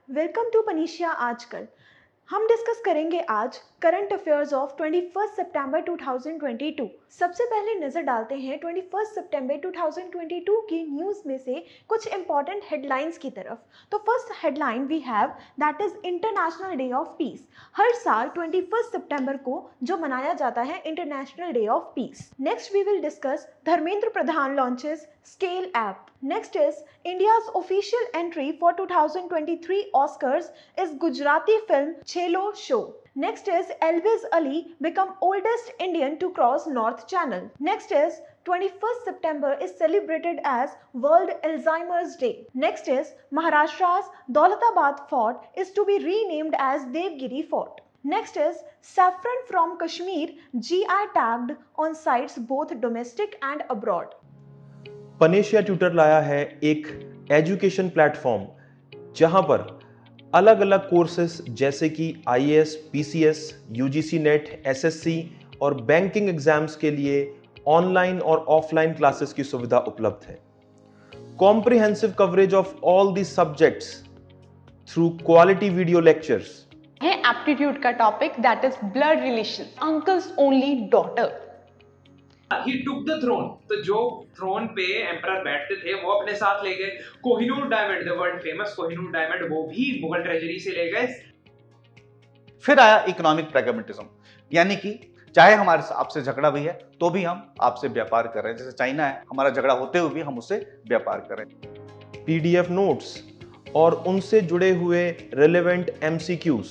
Welcome to Panacea आजकल। हम discuss करेंगे आज करंट अफेयर्स ऑफ 21 सितंबर 2022। सबसे पहले नजर डालते हैं 21 सितंबर 2022 की न्यूज़ में से कुछ इंपॉर्टेंट हेडलाइंस की तरफ। तो first headline we have that is international day of peace. हर साल 21 सितंबर को जो मनाया जाता है international day of peace. Next we will discuss Dharmendra Pradhan launches scale app. Next is India's official entry for 2023 Oscars is Gujarati film Chhelo Show. Next is Elvis Ali become oldest Indian to cross North Channel. Next is 21st September is celebrated as World Alzheimer's Day. Next is Maharashtra's Daulatabad Fort is to be renamed as Devgiri Fort. Next is saffron from Kashmir GI tagged on sites both domestic and abroad. Panacea tutor लाया है एक education platform जहां पर अलग अलग courses जैसे कि IAS, PCS, UGC net, SSC और बैंकिंग एग्जाम्स के लिए ऑनलाइन और ऑफलाइन क्लासेस की सुविधा उपलब्ध है। Comprehensive coverage of all the subjects through quality video lectures है। एप्टीट्यूड का topic that is blood relation, uncle's only daughter. He took the throne. तो जो थ्रोन पे एम्परर बैठते थे वो अपने साथ ले गए। Kohinoor diamond, the world famous Kohinoor diamond, वो भी मुगल ट्रेजरी से ले गए। फिर आया इकोनॉमिक प्रैग्मेटिज्म, यानी कि चाहे हमारे आपसे झगड़ा भी है तो भी हम आपसे व्यापार कर रहे हैं। जैसे चाइना है, हमारा झगड़ा होते हुए भी हम उससे व्यापार कर रहे हैं। पीडीएफ नोट्स और उनसे जुड़े हुए रिलेवेंट एमसीक्यूज,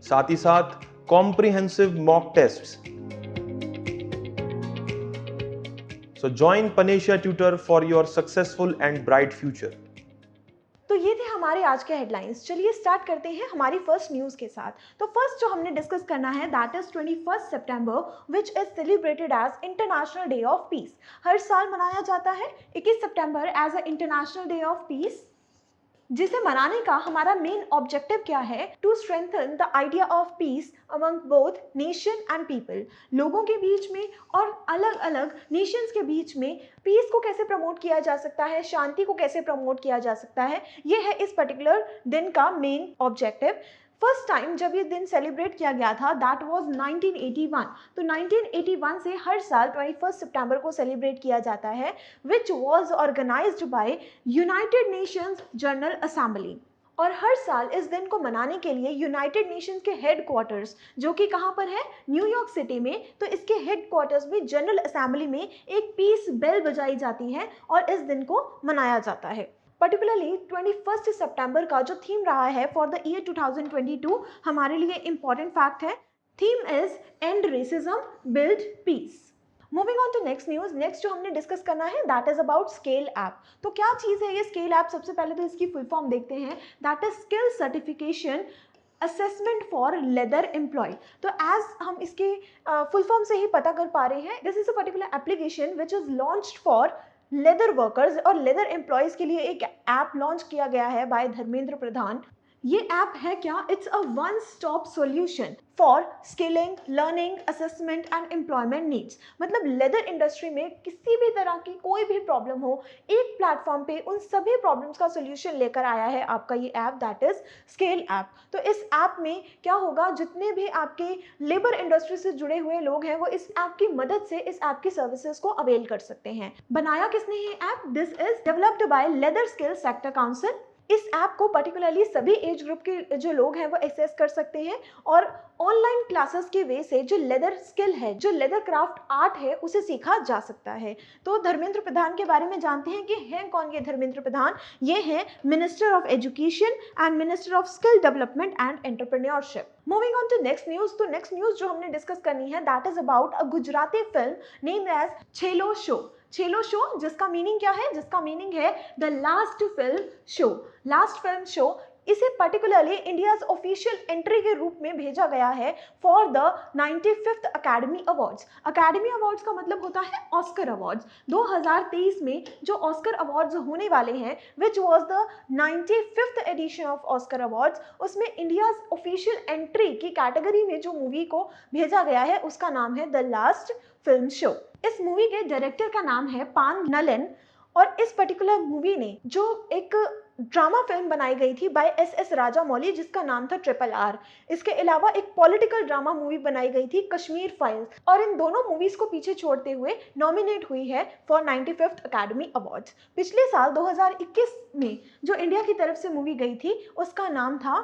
साथ ही साथ comprehensive mock tests. So join Panesia Tutor for your successful and bright future. तो ये थे हमारे आज के हेडलाइंस। चलिए स्टार्ट करते हैं हमारी फर्स्ट न्यूज़ के साथ। तो फर्स्ट जो हमने डिस्कस करना है दैट इज 21 सितंबर which is celebrated as international day of peace. हर साल मनाया जाता है 21 सितंबर as a international day of peace, जिसे मनाने का हमारा मेन ऑब्जेक्टिव क्या है? To strengthen the idea of peace among both nation and people. लोगों के बीच में और अलग अलग नेशंस के बीच में पीस को कैसे प्रमोट किया जा सकता है, शांति को कैसे प्रमोट किया जा सकता है, ये है इस पर्टिकुलर दिन का मेन ऑब्जेक्टिव। फर्स्ट टाइम जब ये दिन सेलिब्रेट किया गया था दैट वाज 1981। तो 1981 से हर साल 21 सितंबर को सेलिब्रेट किया जाता है, which was organised by United Nations General Assembly. और हर साल इस दिन को मनाने के लिए यूनाइटेड नेशंस के हेडक्वार्टर्स, जो कि कहाँ पर है? न्यूयॉर्क सिटी में, तो इसके हेडक्वार्टर्स में जनरल असेंबली में एक पीस बेल बजाई जाती है और इस दिन को मनाया जाता है। पर्टिकुलरली 21 सितंबर का जो थीम रहा है फॉर द ईयर 2022 हमारे लिए इंपॉर्टेंट फैक्ट है। Theme is end racism build peace. Moving on to next news. Next जो हमने डिस्कस करना है that is about scale app. तो क्या चीज़ है ये स्केल ऐप? सबसे पहले तो इसकी फुल फॉर्म देखते हैं that is skill certification assessment for leather employ. तो एज हम इसके फुल फॉर्म से ही पता कर पा रहे हैं, this is a particular application which is launched for leather workers और लेदर एम्प्लॉयज़ के लिए एक ऐप लॉन्च किया गया है बाय धर्मेंद्र प्रधान। ये ऐप है क्या? It's a one stop solution for skilling, learning, assessment and employment needs. मतलब लेदर इंडस्ट्री में किसी भी तरह की कोई भी प्रॉब्लम हो, एक प्लेटफॉर्म पे उन सभी प्रॉब्लम्स का सॉल्यूशन लेकर आया है आपका ये app that is scale app. तो इस ऐप में क्या होगा? जितने भी आपके लेबर इंडस्ट्री से जुड़े हुए लोग हैं वो इस ऐप की मदद से इस ऐप की सर्विसेज को अवेल कर सकते हैं। बनाया किसने ये app? This is developed by leather skill sector council. इस ऐप को पर्टिकुलरली सभी एज ग्रुप के जो लोग हैं वो एक्सेस कर सकते हैं और ऑनलाइन क्लासेस के वे से जो लेदर स्किल है, जो लेदर क्राफ्ट आर्ट है, उसे सीखा जा सकता है। तो धर्मेंद्र प्रधान के बारे में जानते हैं कि हैं कौन ये धर्मेंद्र प्रधान? ये हैं minister of education and minister of skill development and entrepreneurship. Moving on to next news. तो नेक्स्ट न्यूज जो हमने डिस्कस करनी है that is about a Gujarati film named as Chhello Show. Chhello Show जिसका मीनिंग क्या है? जिसका मीनिंग है the last film show. Last film show इसे पर्टिकुलरली इंडियाज ऑफिशियल एंट्री के रूप में भेजा गया है for the 95th academy awards. Academy awards का मतलब होता है ऑस्कर अवार्ड्स। 2023 में जो ऑस्कर अवार्ड्स होने वाले हैं which was the 95th edition of Oscar awards, उसमें इंडियाज ऑफिशियल एंट्री की कैटेगरी में जो मूवी को भेजा गया है उसका नाम है द लास्ट फिल्म शो। इस मूवी के डायरेक्टर का नाम है पान नलन और इस पर्टिकुलर मूवी ने जो एक ड्रामा फिल्म बनाई गई थी बाय एस राजामौली जिसका नाम था RRR। इसके अलावा एक पॉलिटिकल ड्रामा मूवी बनाई गई थी कश्मीर फाइल्स, और इन दोनों मूवीज को पीछे छोड़ते हुए नॉमिनेट हुई है फॉर 95th अकेडमी अवार्ड्स। पिछले साल 2021 में जो इंडिया की तरफ से मूवी गई थी उसका नाम था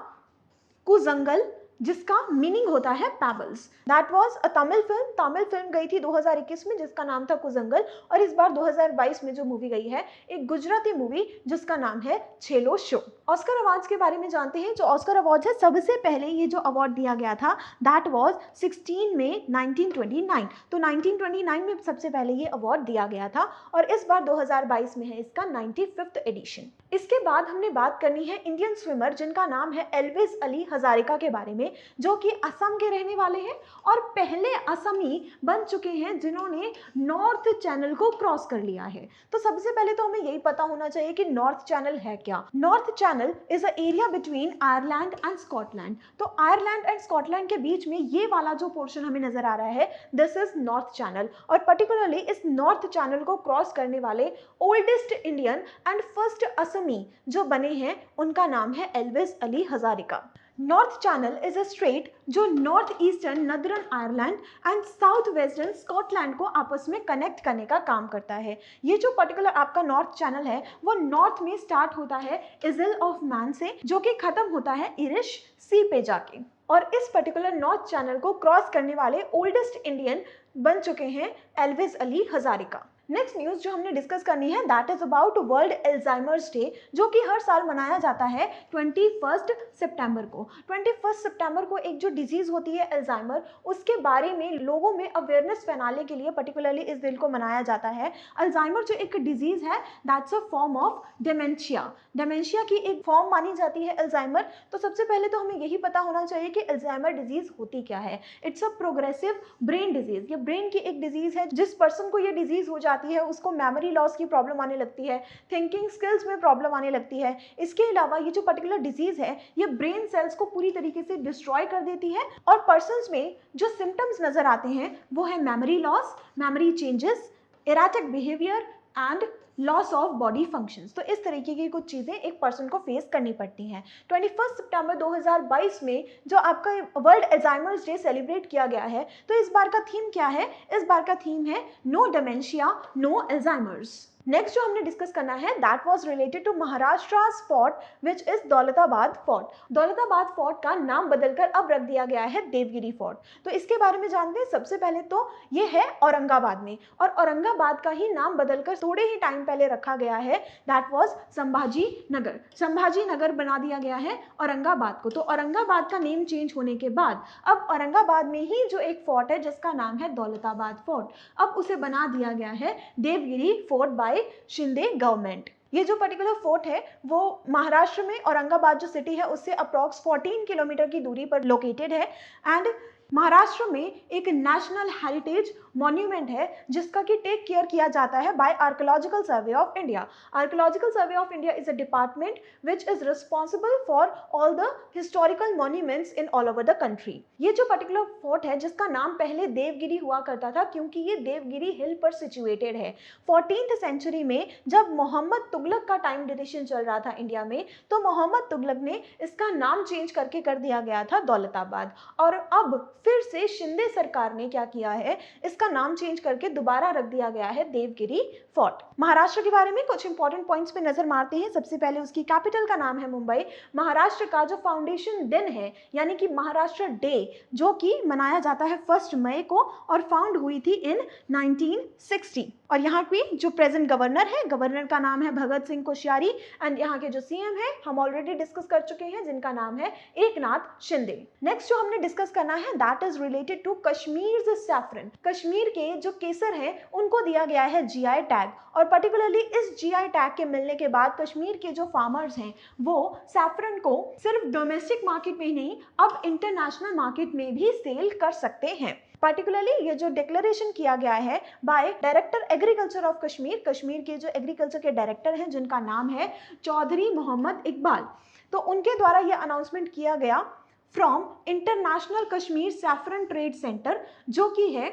कुजंगल, जिसका मीनिंग होता है pebbles. That was a Tamil film गई थी 2021 में जिसका नाम था कुजंगल, और इस बार 2022 में जो मूवी गई है एक गुजराती मूवी जिसका नाम है छेलो शो। ऑस्कर अवार्ड्स के बारे में जानते हैं। जो ऑस्कर अवार्ड्स है, सबसे पहले ये जो अवार्ड दिया गया था दैट वाज 16 मई 1929। तो 1929 में सबसे पहले ये अवार्ड दिया गया था, और इस बार 2022 में है इसका 95th एडिशन। इसके बाद हमने बात करनी है इंडियन स्विमर जिनका नाम है एल्विस अली हजारिका के बारे में, जो कि असम के रहने वाले हैं और पहले असमी बन चुके हैं जिन्होंने नॉर्थ चैनल को क्रॉस कर लिया है। तो सबसे पहले तो हमें यही पता होना चाहिए कि नॉर्थ चैनल है क्या। North channel is a area between Ireland and Scotland. तो आयरलैंड एंड स्कॉटलैंड के बीच में ये वाला जो पोर्शन हमें नजर आ रहा है, दिस इज नॉर्थ चैनल। और पर्टिकुलरली इस नॉर्थ चैनल को क्रॉस करने वाले ओल्डेस्ट इंडियन एंड फर्स्ट असमी जो बने हैं उनका नाम है Elvis Ali Hazarika. North channel is a strait जो north eastern northern Ireland and south western Scotland को आपस में कनेक्ट करने का काम करता है। ये जो पर्टिकुलर आपका नॉर्थ चैनल है वो नॉर्थ में स्टार्ट होता है इजल ऑफ मैन से, जो कि खत्म होता है इरिश सी पे जाके। और इस पर्टिकुलर नॉर्थ चैनल को क्रॉस करने वाले ओल्डेस्ट इंडियन बन चुके हैं Elvis Ali Hazarika. Next news जो हमने डिस्कस करनी है that is about world Alzheimer's day, जो कि हर साल मनाया जाता है 21 सितंबर को। 21 सितंबर को एक जो डिजीज़ होती है एल्जाइमर, उसके बारे में लोगों में अवेयरनेस फैलाने के लिए पर्टिकुलरली इस दिन को मनाया जाता है। अल्जाइमर जो एक डिजीज़ है that's a form of dementia. Dementia की एक फॉर्म मानी जाती है एल्जाइमर। तो सबसे पहले तो हमें यही पता होना चाहिए कि एल्जाइमर डिजीज़ होती क्या है। It's a progressive brain disease. ये ब्रेन की एक डिजीज़ है। जिस पर्सन को ये डिजीज़ हो जाती है उसको मेमोरी लॉस की प्रॉब्लम आने लगती है, थिंकिंग स्किल्स में प्रॉब्लम आने लगती है। इसके अलावा ये जो पर्टिकुलर डिजीज है ये ब्रेन सेल्स को पूरी तरीके से डिस्ट्रॉय कर देती है, और पर्सन्स में जो सिम्टम्स नजर आते हैं वो है memory loss, memory changes, erratic behaviour and loss of body functions. तो इस तरीके की कुछ चीज़ें एक पर्सन को फेस करनी पड़ती हैं। 21 सितंबर 2022 में जो आपका वर्ल्ड एल्जाइमर्स डे सेलिब्रेट किया गया है, तो इस बार का थीम क्या है? इस बार का थीम है no dementia no Alzheimer's. Next जो हमने डिस्कस करना है that was related to Maharashtra fort which is Daulatabad fort. Daulatabad fort का नाम बदलकर अब रख दिया गया है देवगिरी फोर्ट। तो इसके बारे में जानते हैं। सबसे पहले तो ये है औरंगाबाद में, और औरंगाबाद का ही नाम बदलकर थोड़े ही टाइम पहले रखा गया है दैट वाज संभाजी नगर। संभाजी नगर बना दिया गया है औरंगाबाद को। तो औरंगाबाद का नेम चेंज होने के बाद अब औरंगाबाद में ही जो एक फोर्ट है जिसका नाम है दौलताबाद फोर्ट, अब उसे बना दिया गया है Devagiri fort by Shinde government. ये जो पर्टिकुलर फोर्ट है वो महाराष्ट्र में औरंगाबाद जो सिटी है उससे अप्रॉक्स 14 किलोमीटर की दूरी पर लोकेटेड है। एंड महाराष्ट्र में एक नेशनल हेरिटेज मॉन्यूमेंट है जिसका कि टेक केयर किया जाता है by Archaeological Survey of India. Archaeological Survey of India is a department which is responsible for all the historical monuments in all over the country. ये जो पर्टिकुलर फोर्ट है जिसका नाम पहले देवगिरी हुआ करता था क्योंकि ये देवगिरी हिल पर सिचुएटेड है। 14th सेंचुरी में जब मोहम्मद तुगलक का टाइम ड्यूरेशन चल रहा था इंडिया में, तो मोहम्मद तुगलक ने इसका नाम चेंज करके कर दिया गया था दौलताबाद। और अब फिर से शिंदे सरकार ने क्या किया है, इसका नाम चेंज करके दोबारा रख दिया गया है देवगिरी फोर्ट। महाराष्ट्र के बारे में कुछ इंपॉर्टेंट पॉइंट्स पे नजर मारते हैं। सबसे पहले उसकी कैपिटल का नाम है मुंबई। महाराष्ट्र का जो फाउंडेशन दिन है यानी कि महाराष्ट्र डे, जो कि मनाया जाता है 1 मई को और फाउंड हुई थी इन 1960। और यहाँ की जो प्रेजेंट गवर्नर है, गवर्नर का नाम है भगत सिंह कोश्यारी। एंड यहाँ के जो सीएम है हम ऑलरेडी डिस्कस कर चुके हैं जिनका नाम है एकनाथ शिंदे। नेक्स्ट जो हमने डिस्कस करना है that is related to Kashmir saffron. Kashmir के जो केसर हैं उनको दिया गया है जीआई टैग, और पर्टिकुलरली इस जीआई टैग के मिलने के बाद कश्मीर के जो फार्मर्स हैं वो सैफरन को सिर्फ डोमेस्टिक मार्केट में ही नहीं अब इंटरनेशनल मार्केट में भी सेल कर सकते हैं। पर्टिकुलरली ये जो डिक्लेरेशन किया गया है by director agriculture of Kashmir, Kashmir के जो एग्रीकल्चर के डायरेक्टर हैं जिनका नाम है चौधरी मोहम्मद इकबाल, तो उनके द्वारा ये अनाउंसमेंट किया गया from international Kashmir saffron trade centre, जो कि है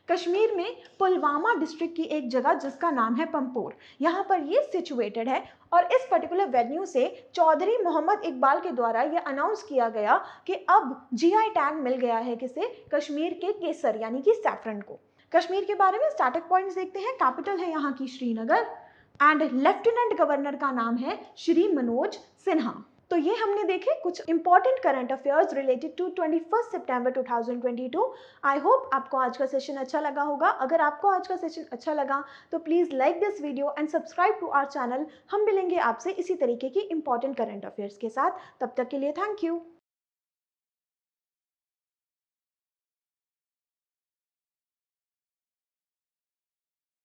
कश्मीर में पुलवामा डिस्ट्रिक्ट की एक जगह जिसका नाम है पंपोर, यहाँ पर ये सिचुएटेड है। और इस पर्टिकुलर वेन्यू से चौधरी मोहम्मद इकबाल के द्वारा ये अनाउंस किया गया कि अब जीआई टैग मिल गया है किसे, कश्मीर के केसर यानी कि सैफरन को। कश्मीर के बारे में स्टार्टिंग पॉइंट्स देखते हैं। कैपिटल है यहाँ की श्रीनगर एंड लेफ्टिनेंट गवर्नर का नाम है श्री मनोज सिन्हा। तो ये हमने देखे कुछ important current affairs related to 21 सितंबर 2022। आई होप आपको आज का सेशन अच्छा लगा होगा। अगर आपको आज का सेशन अच्छा लगा तो please like this video and subscribe to our channel. हम मिलेंगे आपसे इसी तरीके की इंपॉर्टेंट करंट अफेयर्स के साथ। तब तक के लिए थैंक यू।